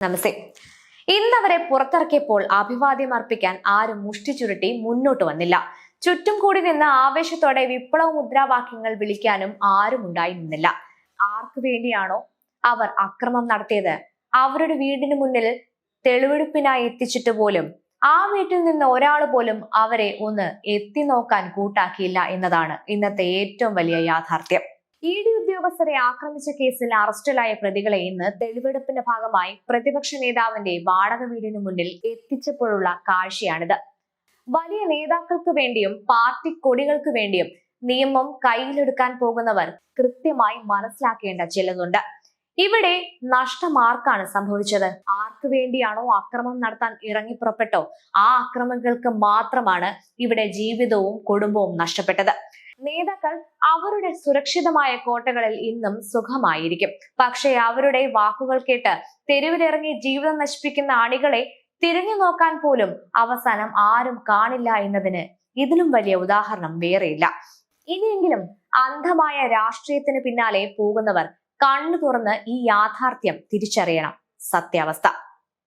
നമസ്തേ. ഇന്നവരെ പുറത്തിറക്കിയപ്പോൾ അഭിവാദ്യം അർപ്പിക്കാൻ ആരും മുഷ്ടി ചുരുട്ടി മുന്നോട്ട് വന്നില്ല. ചുറ്റും കൂടി നിന്ന് ആവേശത്തോടെ വിപ്ലവ മുദ്രാവാക്യങ്ങൾ വിളിക്കാനും ആരും ഉണ്ടായി നിന്നില്ല. ആർക്കു വേണ്ടിയാണോ അവർ അക്രമം നടത്തിയത്, അവരുടെ വീടിന് മുന്നിൽ തെളിവെടുപ്പിനായി എത്തിച്ചിട്ട് പോലും ആ വീട്ടിൽ നിന്ന് ഒരാൾ പോലും അവരെ ഒന്ന് എത്തി നോക്കാൻ കൂട്ടാക്കിയില്ല എന്നതാണ് ഇന്നത്തെ ഏറ്റവും വലിയ യാഥാർത്ഥ്യം. ED ഉദ്യോഗസ്ഥരെ ആക്രമിച്ച കേസിൽ അറസ്റ്റിലായ പ്രതികളെ ഇന്ന് തെളിവെടുപ്പിന്റെ ഭാഗമായി പ്രതിപക്ഷ നേതാവിന്റെ വാടക വീടിന് മുന്നിൽ എത്തിച്ചപ്പോഴുള്ള കാഴ്ചയാണിത്. വലിയ നേതാക്കൾക്ക് വേണ്ടിയും പാർട്ടി കൊടികൾക്ക് വേണ്ടിയും നിയമം കയ്യിലെടുക്കാൻ പോകുന്നവർ കൃത്യമായി മനസ്സിലാക്കേണ്ട ചിലതുണ്ട്. ഇവിടെ നഷ്ടം ആർക്കാണ് സംഭവിച്ചത്? ആർക്കു വേണ്ടിയാണോ അക്രമം നടത്താൻ ഇറങ്ങിപ്പുറപ്പെട്ടോ ആ അക്രമികൾക്ക് മാത്രമാണ് ഇവിടെ ജീവിതവും കുടുംബവും നഷ്ടപ്പെട്ടത്. നേതാക്കൾ അവരുടെ സുരക്ഷിതമായ കോട്ടകളിൽ ഇന്നും സുഖമായിരിക്കും. പക്ഷേ അവരുടെ വാക്കുകൾ കേട്ട് തെരുവിലിറങ്ങി ജീവിതം നശിപ്പിക്കുന്ന അണികളെ തിരിഞ്ഞു നോക്കാൻ പോലും അവസാനം ആരും കാണില്ല എന്നതിന് ഇതിലും വലിയ ഉദാഹരണം വേറെയില്ല. ഇനിയെങ്കിലും അന്ധമായ രാഷ്ട്രീയത്തിന് പിന്നാലെ പോകുന്നവർ കണ്ണു തുറന്ന് ഈ യാഥാർത്ഥ്യം തിരിച്ചറിയണം. സത്യാവസ്ഥ.